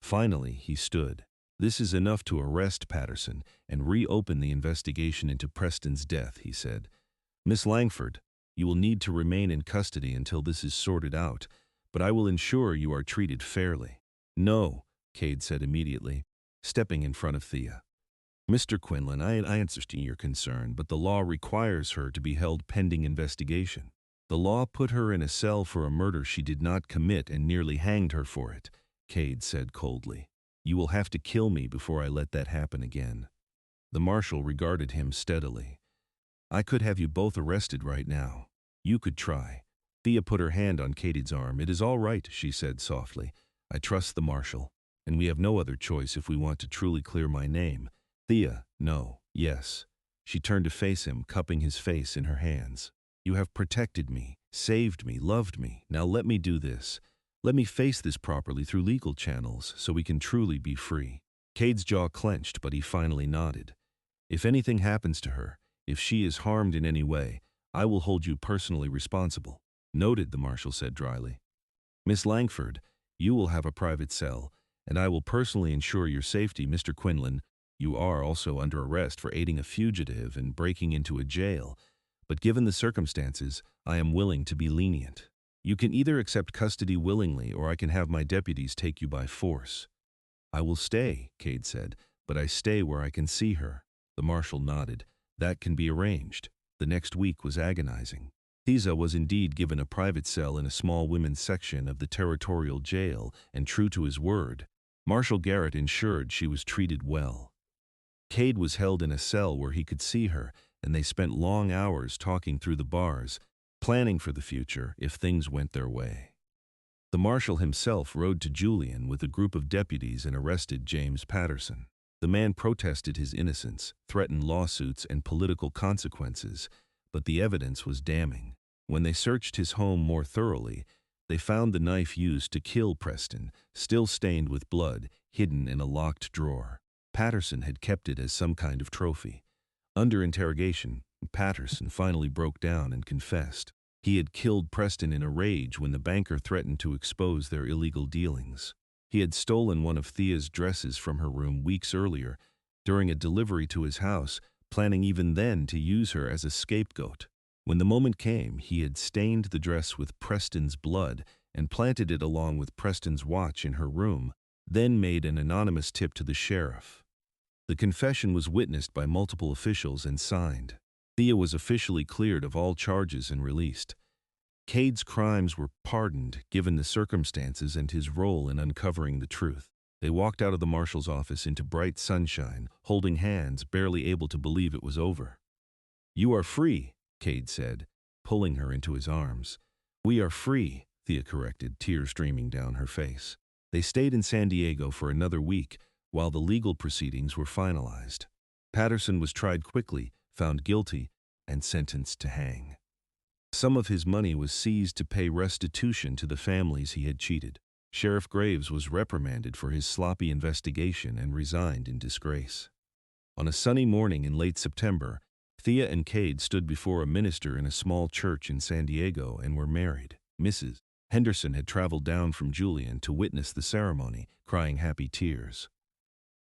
Finally, he stood. "This is enough to arrest Patterson and reopen the investigation into Preston's death," he said. "Miss Langford, you will need to remain in custody until this is sorted out, but I will ensure you are treated fairly." "No," Kade said immediately, stepping in front of Thea. "Mr. Quinlan, I understand your concern, but the law requires her to be held pending investigation. The law put her in a cell for a murder she did not commit and nearly hanged her for it," Kade said coldly. "You will have to kill me before I let that happen again." The marshal regarded him steadily. "I could have you both arrested right now. You could try." Thea put her hand on Kade's arm. "It is all right," she said softly. "I trust the marshal, and we have no other choice if we want to truly clear my name." "Thea, no, yes." She turned to face him, cupping his face in her hands. "You have protected me, saved me, loved me. Now let me do this. Let me face this properly through legal channels so we can truly be free." Kade's jaw clenched, but he finally nodded. "If anything happens to her, if she is harmed in any way, I will hold you personally responsible." "Noted," the marshal said dryly. "Miss Langford, you will have a private cell, and I will personally ensure your safety. Mr. Quinlan, you are also under arrest for aiding a fugitive and breaking into a jail, but given the circumstances, I am willing to be lenient. You can either accept custody willingly or I can have my deputies take you by force." "I will stay," Kade said, "but I stay where I can see her." The marshal nodded. "That can be arranged." The next week was agonizing. Thea was indeed given a private cell in a small women's section of the territorial jail, and true to his word, Marshal Garrett ensured she was treated well. Kade was held in a cell where he could see her, and they spent long hours talking through the bars, planning for the future if things went their way. The marshal himself rode to Julian with a group of deputies and arrested James Patterson. The man protested his innocence, threatened lawsuits and political consequences, but the evidence was damning. When they searched his home more thoroughly, they found the knife used to kill Preston, still stained with blood, hidden in a locked drawer. Patterson had kept it as some kind of trophy. Under interrogation, Patterson finally broke down and confessed. He had killed Preston in a rage when the banker threatened to expose their illegal dealings. He had stolen one of Thea's dresses from her room weeks earlier, during a delivery to his house, planning even then to use her as a scapegoat. When the moment came, he had stained the dress with Preston's blood and planted it along with Preston's watch in her room, then made an anonymous tip to the sheriff. The confession was witnessed by multiple officials and signed. Thea was officially cleared of all charges and released. Kade's crimes were pardoned given the circumstances and his role in uncovering the truth. They walked out of the marshal's office into bright sunshine, holding hands, barely able to believe it was over. "You are free," Kade said, pulling her into his arms. "We are free," Thea corrected, tears streaming down her face. They stayed in San Diego for another week while the legal proceedings were finalized. Patterson was tried quickly, found guilty, and sentenced to hang. Some of his money was seized to pay restitution to the families he had cheated. Sheriff Graves was reprimanded for his sloppy investigation and resigned in disgrace. On a sunny morning in late September, Thea and Kade stood before a minister in a small church in San Diego and were married. Mrs. Henderson had traveled down from Julian to witness the ceremony, crying happy tears.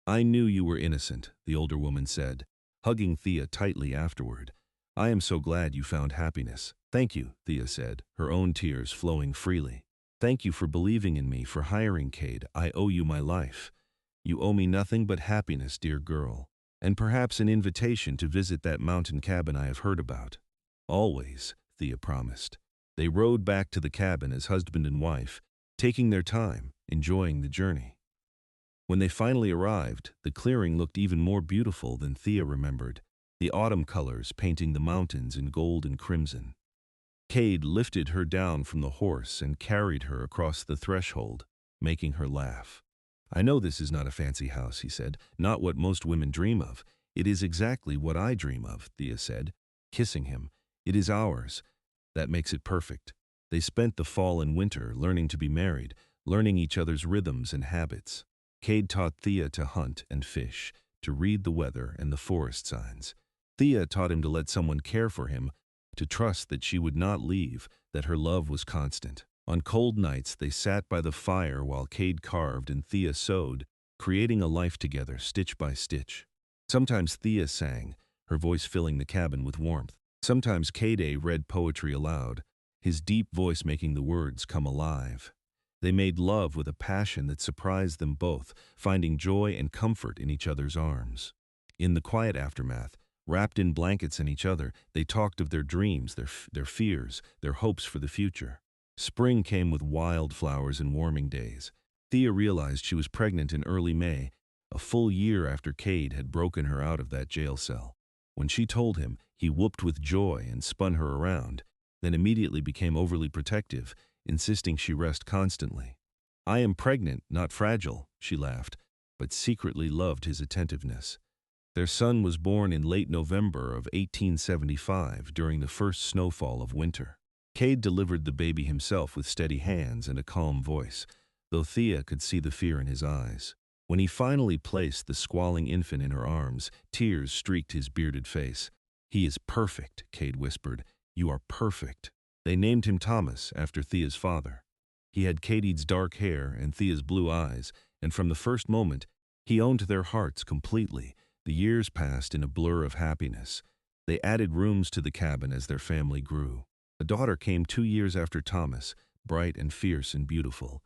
"I knew you were innocent," the older woman said, hugging Thea tightly afterward. "I am so glad you found happiness." "Thank you," Thea said, her own tears flowing freely. "Thank you for believing in me, for hiring Kade. I owe you my life. You owe me nothing but happiness, dear girl. And perhaps an invitation to visit that mountain cabin I have heard about." "Always," Thea promised. They rode back to the cabin as husband and wife, taking their time, enjoying the journey. When they finally arrived, the clearing looked even more beautiful than Thea remembered, the autumn colors painting the mountains in gold and crimson. Kade lifted her down from the horse and carried her across the threshold, making her laugh. "I know this is not a fancy house," he said, "not what most women dream of." "It is exactly what I dream of," Thea said, kissing him. "It is ours. That makes it perfect." They spent the fall and winter learning to be married, learning each other's rhythms and habits. Kade taught Thea to hunt and fish, to read the weather and the forest signs. Thea taught him to let someone care for him, to trust that she would not leave, that her love was constant. On cold nights, they sat by the fire while Kade carved and Thea sewed, creating a life together, stitch by stitch. Sometimes Thea sang, her voice filling the cabin with warmth. Sometimes Kade read poetry aloud, his deep voice making the words come alive. They made love with a passion that surprised them both, finding joy and comfort in each other's arms. In the quiet aftermath, wrapped in blankets and each other, they talked of their dreams, their fears, their hopes for the future. Spring came with wildflowers and warming days. Thea realized she was pregnant in early May, a full year after Kade had broken her out of that jail cell. When she told him, he whooped with joy and spun her around, then immediately became overly protective, insisting she rest constantly. "I am pregnant, not fragile," she laughed, but secretly loved his attentiveness. Their son was born in late November of 1875 during the first snowfall of winter. Kade delivered the baby himself with steady hands and a calm voice, though Thea could see the fear in his eyes. When he finally placed the squalling infant in her arms, tears streaked his bearded face. "He is perfect," Kade whispered. "You are perfect." They named him Thomas after Thea's father. He had Kade's dark hair and Thea's blue eyes, and from the first moment, he owned their hearts completely. The years passed in a blur of happiness. They added rooms to the cabin as their family grew. A daughter came 2 years after Thomas, bright and fierce and beautiful.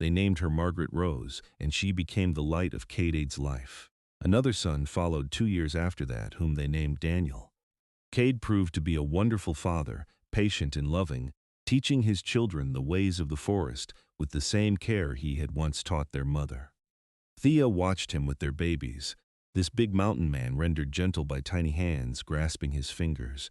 They named her Margaret Rose, and she became the light of Kade's life. Another son followed 2 years after that, whom they named Daniel. Kade proved to be a wonderful father, patient and loving, teaching his children the ways of the forest with the same care he had once taught their mother. Thea watched him with their babies, this big mountain man rendered gentle by tiny hands grasping his fingers,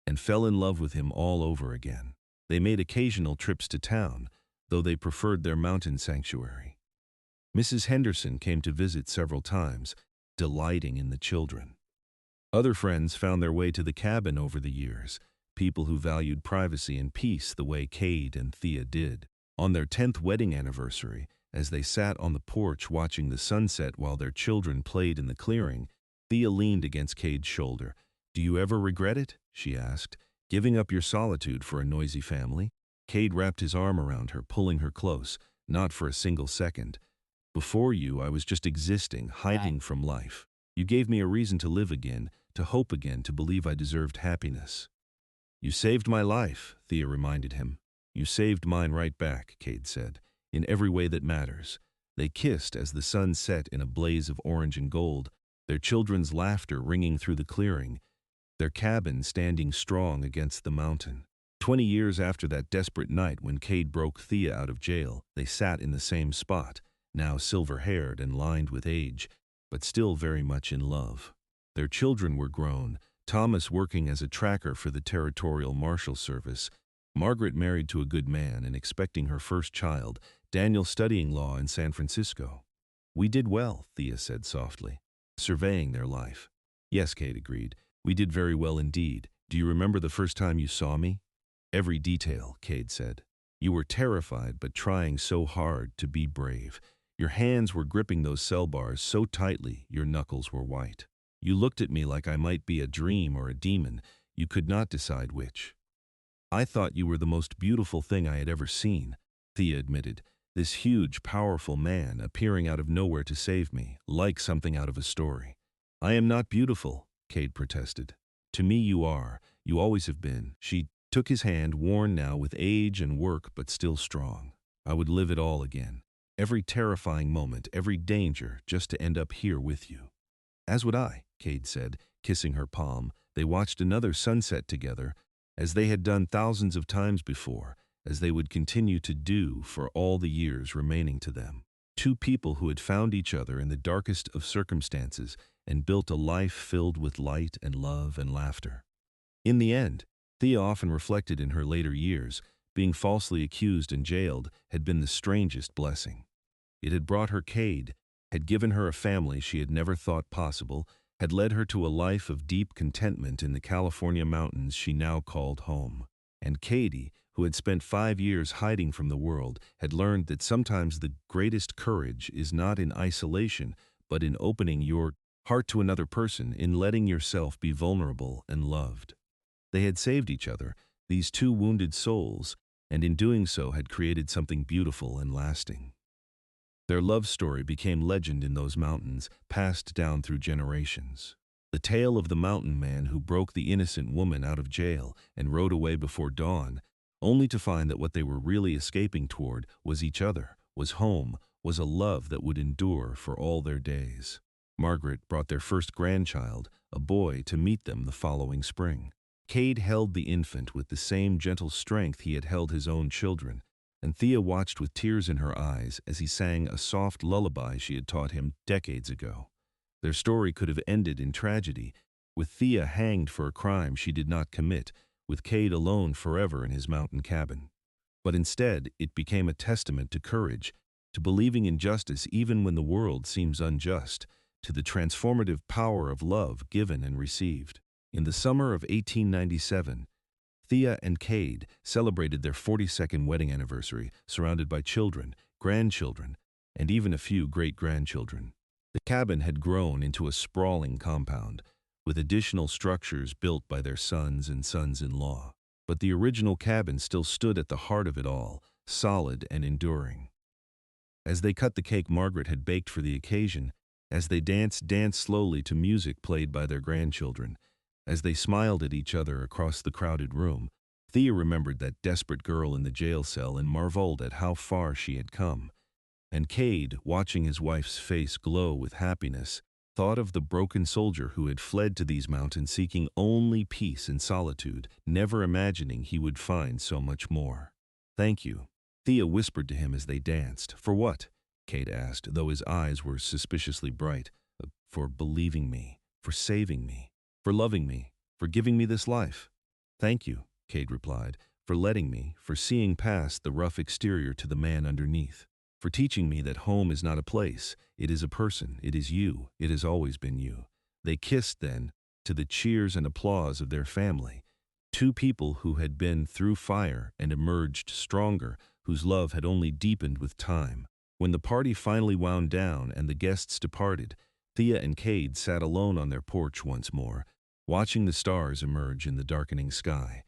and fell in love with him all over again. They made occasional trips to town, though they preferred their mountain sanctuary. Mrs. Henderson came to visit several times, delighting in the children. Other friends found their way to the cabin over the years, people who valued privacy and peace the way Kade and Thea did. On their 10th wedding anniversary, as they sat on the porch watching the sunset while their children played in the clearing, Thea leaned against Kade's shoulder. "Do you ever regret it?" she asked, "giving up your solitude for a noisy family?" Kade wrapped his arm around her, pulling her close, "Not for a single second. Before you, I was just existing, hiding from life. You gave me a reason to live again, to hope again, to believe I deserved happiness." "You saved my life," Thea reminded him. "You saved mine right back," Kade said, "in every way that matters." They kissed as the sun set in a blaze of orange and gold, their children's laughter ringing through the clearing, their cabin standing strong against the mountain. 20 years after that desperate night when Kade broke Thea out of jail, they sat in the same spot, now silver-haired and lined with age, but still very much in love. Their children were grown, Thomas working as a tracker for the Territorial Marshal Service, Margaret married to a good man and expecting her first child, Daniel studying law in San Francisco. "We did well," Thea said softly, surveying their life. "Yes," Kade agreed, "we did very well indeed. Do you remember the first time you saw me?" "Every detail," Kade said. "You were terrified but trying so hard to be brave. Your hands were gripping those cell bars so tightly your knuckles were white. You looked at me like I might be a dream or a demon. You could not decide which. I thought you were the most beautiful thing I had ever seen," Thea admitted, "this huge, powerful man appearing out of nowhere to save me, like something out of a story." "I am not beautiful," Kade protested. "To me you are. You always have been." She took his hand, worn now with age and work but still strong. "I would live it all again. Every terrifying moment, every danger, just to end up here with you." "As would I," Kade said, kissing her palm. They watched another sunset together, as they had done thousands of times before, as they would continue to do for all the years remaining to them. Two people who had found each other in the darkest of circumstances and built a life filled with light and love and laughter. In the end, Thea often reflected in her later years, being falsely accused and jailed had been the strangest blessing. It had brought her Kade, had given her a family she had never thought possible, had led her to a life of deep contentment in the California mountains she now called home. And Kade, who had spent 5 years hiding from the world, had learned that sometimes the greatest courage is not in isolation, but in opening your heart to another person, in letting yourself be vulnerable and loved. They had saved each other, these two wounded souls, and in doing so had created something beautiful and lasting. Their love story became legend in those mountains, passed down through generations. The tale of the mountain man who broke the innocent woman out of jail and rode away before dawn, only to find that what they were really escaping toward was each other, was home, was a love that would endure for all their days. Margaret brought their first grandchild, a boy, to meet them the following spring. Kade held the infant with the same gentle strength he had held his own children, and Thea watched with tears in her eyes as he sang a soft lullaby she had taught him decades ago. Their story could have ended in tragedy, with Thea hanged for a crime she did not commit, with Kade alone forever in his mountain cabin. But instead, it became a testament to courage, to believing in justice even when the world seems unjust, to the transformative power of love given and received. In the summer of 1897, Thea and Kade celebrated their 42nd wedding anniversary, surrounded by children, grandchildren, and even a few great-grandchildren. The cabin had grown into a sprawling compound, with additional structures built by their sons and sons-in-law. But the original cabin still stood at the heart of it all, solid and enduring. As they cut the cake Margaret had baked for the occasion, as they danced slowly to music played by their grandchildren, as they smiled at each other across the crowded room, Thea remembered that desperate girl in the jail cell and marveled at how far she had come. And Kade, watching his wife's face glow with happiness, thought of the broken soldier who had fled to these mountains seeking only peace and solitude, never imagining he would find so much more. "Thank you," Thea whispered to him as they danced. "For what?" Kade asked, though his eyes were suspiciously bright. "For believing me, for saving me, for loving me, for giving me this life." "Thank you," Kade replied, "for letting me, for seeing past the rough exterior to the man underneath, for teaching me that home is not a place, it is a person, it is you, it has always been you." They kissed then, to the cheers and applause of their family, two people who had been through fire and emerged stronger, whose love had only deepened with time. When the party finally wound down and the guests departed, Thea and Kade sat alone on their porch once more, watching the stars emerge in the darkening sky.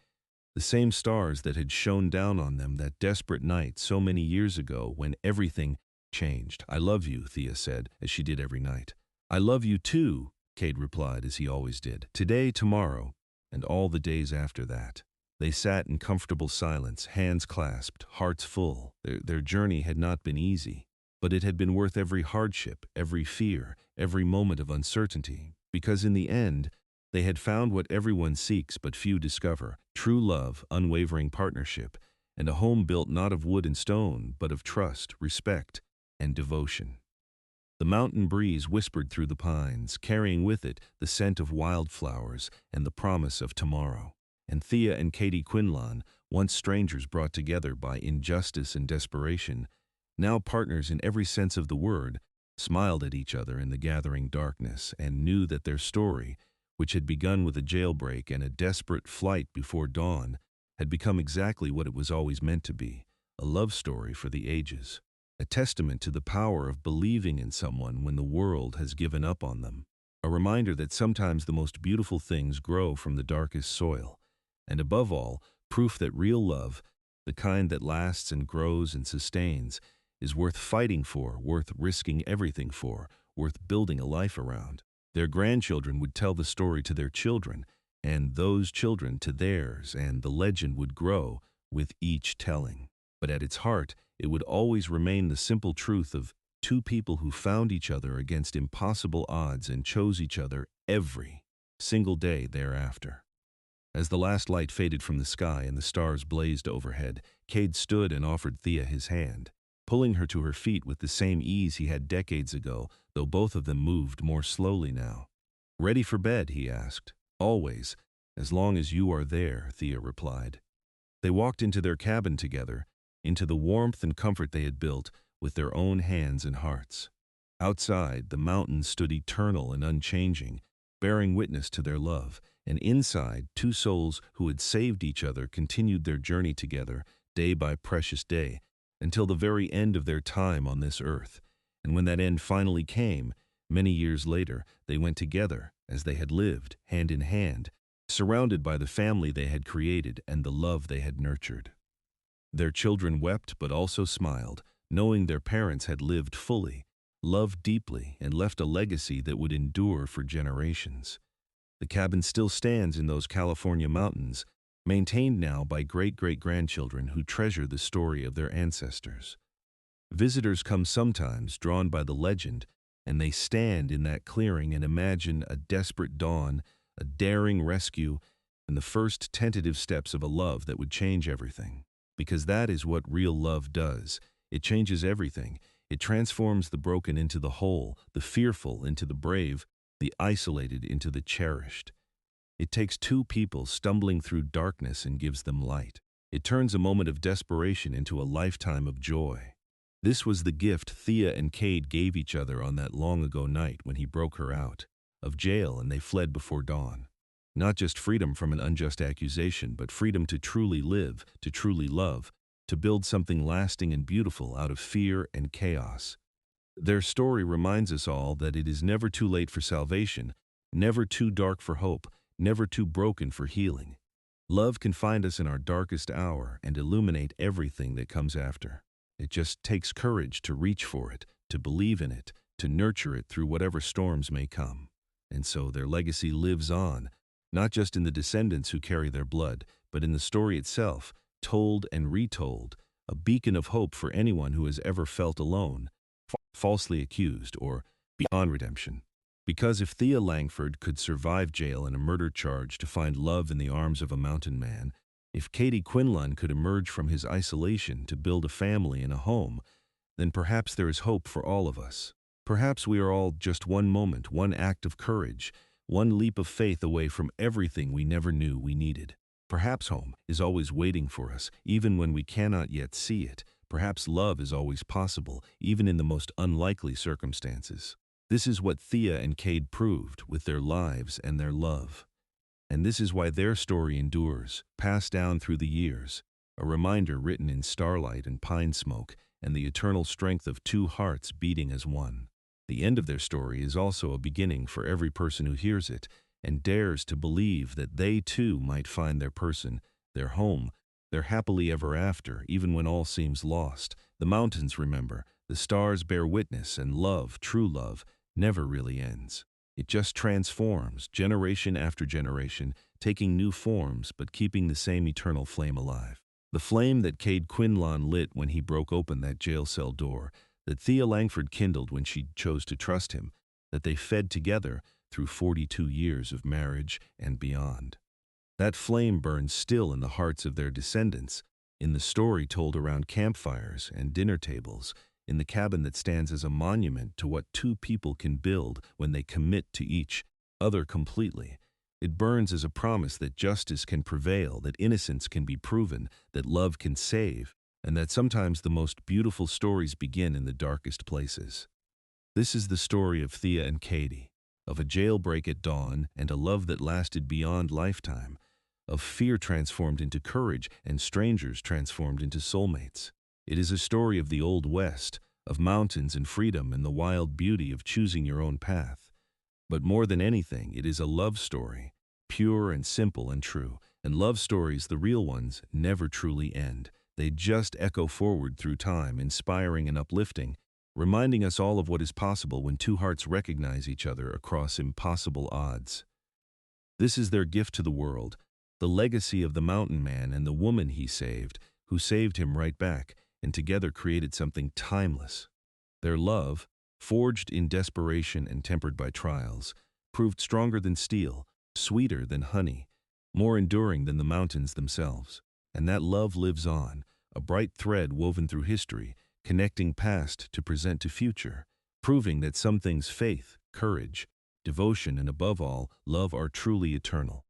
The same stars that had shone down on them that desperate night so many years ago when everything changed. "I love you," Thea said, as she did every night. "I love you too," Kade replied, as he always did. "Today, tomorrow, and all the days after that." They sat in comfortable silence, hands clasped, hearts full. Their journey had not been easy, but it had been worth every hardship, every fear, every moment of uncertainty, because in the end, they had found what everyone seeks but few discover: true love, unwavering partnership, and a home built not of wood and stone, but of trust, respect, and devotion. The mountain breeze whispered through the pines, carrying with it the scent of wildflowers and the promise of tomorrow. And Thea and Kade Quinlan, once strangers brought together by injustice and desperation, now partners in every sense of the word, smiled at each other in the gathering darkness and knew that their story, which had begun with a jailbreak and a desperate flight before dawn, had become exactly what it was always meant to be: a love story for the ages, a testament to the power of believing in someone when the world has given up on them, a reminder that sometimes the most beautiful things grow from the darkest soil, and above all, proof that real love, the kind that lasts and grows and sustains, is worth fighting for, worth risking everything for, worth building a life around. Their grandchildren would tell the story to their children, and those children to theirs, and the legend would grow with each telling. But at its heart, it would always remain the simple truth of two people who found each other against impossible odds and chose each other every single day thereafter. As the last light faded from the sky and the stars blazed overhead, Kade stood and offered Thea his hand, pulling her to her feet with the same ease he had decades ago, though both of them moved more slowly now. "Ready for bed?" he asked. "Always, as long as you are there," Thea replied. They walked into their cabin together, into the warmth and comfort they had built with their own hands and hearts. Outside, the mountains stood eternal and unchanging, bearing witness to their love, and inside, two souls who had saved each other continued their journey together, day by precious day, until the very end of their time on this earth. And when that end finally came, many years later, they went together, as they had lived, hand in hand, surrounded by the family they had created and the love they had nurtured. Their children wept but also smiled, knowing their parents had lived fully, loved deeply, and left a legacy that would endure for generations. The cabin still stands in those California mountains, maintained now by great-great-grandchildren who treasure the story of their ancestors. Visitors come sometimes, drawn by the legend, and they stand in that clearing and imagine a desperate dawn, a daring rescue, and the first tentative steps of a love that would change everything. Because that is what real love does. It changes everything. It transforms the broken into the whole, the fearful into the brave, the isolated into the cherished. It takes two people stumbling through darkness and gives them light. It turns a moment of desperation into a lifetime of joy. This was the gift Thea and Kade gave each other on that long-ago night when he broke her out of jail and they fled before dawn. Not just freedom from an unjust accusation, but freedom to truly live, to truly love, to build something lasting and beautiful out of fear and chaos. Their story reminds us all that it is never too late for salvation, never too dark for hope, never too broken for healing. Love can find us in our darkest hour and illuminate everything that comes after. It just takes courage to reach for it, to believe in it, to nurture it through whatever storms may come. And so their legacy lives on, not just in the descendants who carry their blood, but in the story itself, told and retold, a beacon of hope for anyone who has ever felt alone, falsely accused, or beyond redemption. Because if Thea Langford could survive jail and a murder charge to find love in the arms of a mountain man, if Kade Quinlan could emerge from his isolation to build a family and a home, then perhaps there is hope for all of us. Perhaps we are all just one moment, one act of courage, one leap of faith away from everything we never knew we needed. Perhaps home is always waiting for us, even when we cannot yet see it. Perhaps love is always possible, even in the most unlikely circumstances. This is what Thea and Kade proved with their lives and their love. And this is why their story endures, passed down through the years, a reminder written in starlight and pine smoke, and the eternal strength of two hearts beating as one. The end of their story is also a beginning for every person who hears it and dares to believe that they too might find their person, their home, their happily ever after, even when all seems lost. The mountains remember, the stars bear witness, and love, true love, never really ends. It just transforms, generation after generation, taking new forms but keeping the same eternal flame alive. The flame that Kade Quinlan lit when he broke open that jail cell door, that Thea Langford kindled when she chose to trust him, that they fed together through 42 years of marriage and beyond. That flame burns still in the hearts of their descendants, in the story told around campfires and dinner tables, in the cabin that stands as a monument to what two people can build when they commit to each other completely. It burns as a promise that justice can prevail, that innocence can be proven, that love can save, and that sometimes the most beautiful stories begin in the darkest places. This is the story of Thea and Kade, of a jailbreak at dawn and a love that lasted beyond lifetime, of fear transformed into courage and strangers transformed into soulmates. It is a story of the Old West, of mountains and freedom and the wild beauty of choosing your own path. But more than anything, it is a love story, pure and simple and true. And love stories, the real ones, never truly end. They just echo forward through time, inspiring and uplifting, reminding us all of what is possible when two hearts recognize each other across impossible odds. This is their gift to the world, the legacy of the mountain man and the woman he saved, who saved him right back, and together created something timeless. Their love, forged in desperation and tempered by trials, proved stronger than steel, sweeter than honey, more enduring than the mountains themselves. And that love lives on, a bright thread woven through history, connecting past to present to future, proving that some things, faith, courage, devotion, and above all, love, are truly eternal.